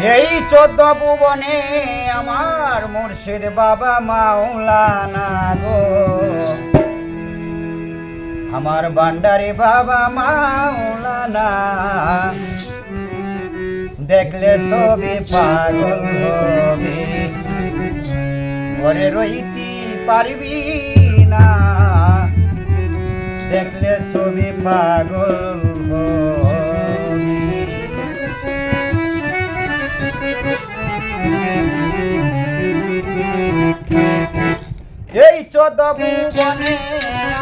এই 14 ভুবনে আমার মুর্শিদ বাবা মাওলানা গো, আমার ভান্ডারি বাবা মাওলানা। দেখলে তবে পাগল হবে, ঘরে রইতে পারবি না। দেখলে ছবি পাগল হবে। এই 14 ভুবনে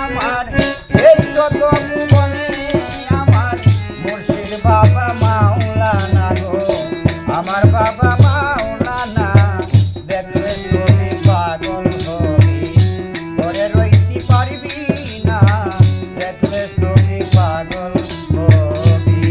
আমার, এই 14 ভুবনে আমার মুর্শিদ বাবা মাওলানা গো, আমার বাবা মাওলানা। দেখলে তুমি পাগল হবি, ঘরে রইতে পারবি না। দেখলে তুমি পাগল হবি।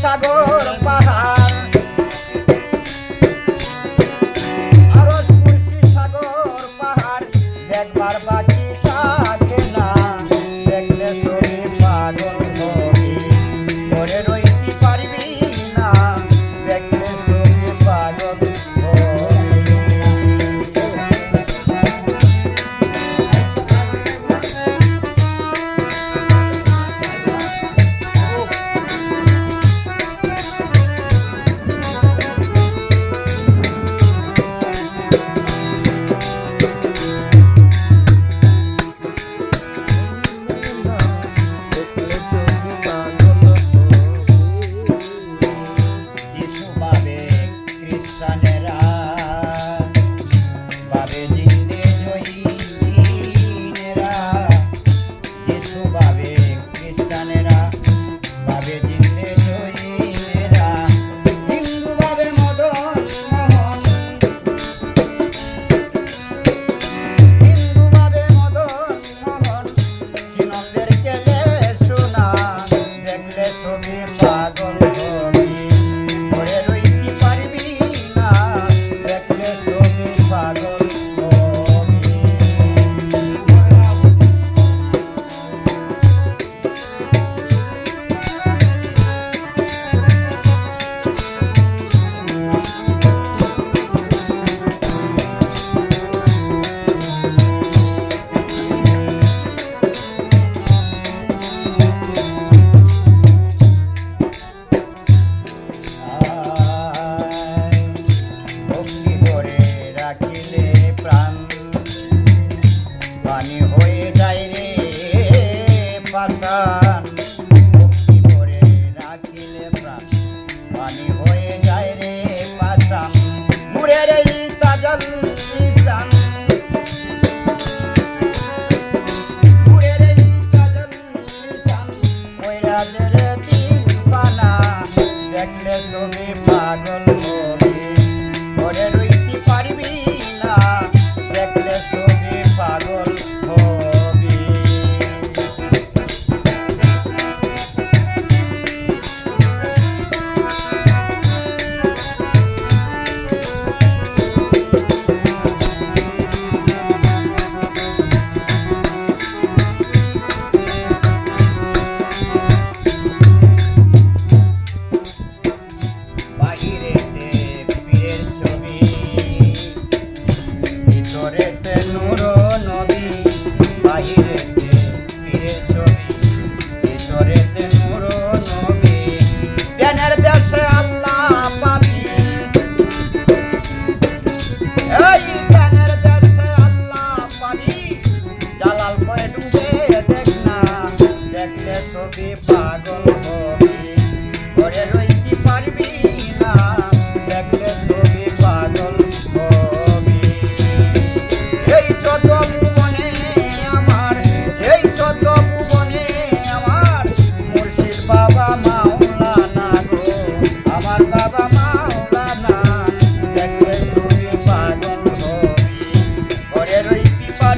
সাগর পাহাড়, আরো খুশি সাগর পাহাড় দেখবার বাকি থাকে না। দেখলে তুমি পাগল হবি, ঘরে রইতে পারবি না। দেখলে তুমি পাগল হবি।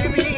পৃথিবী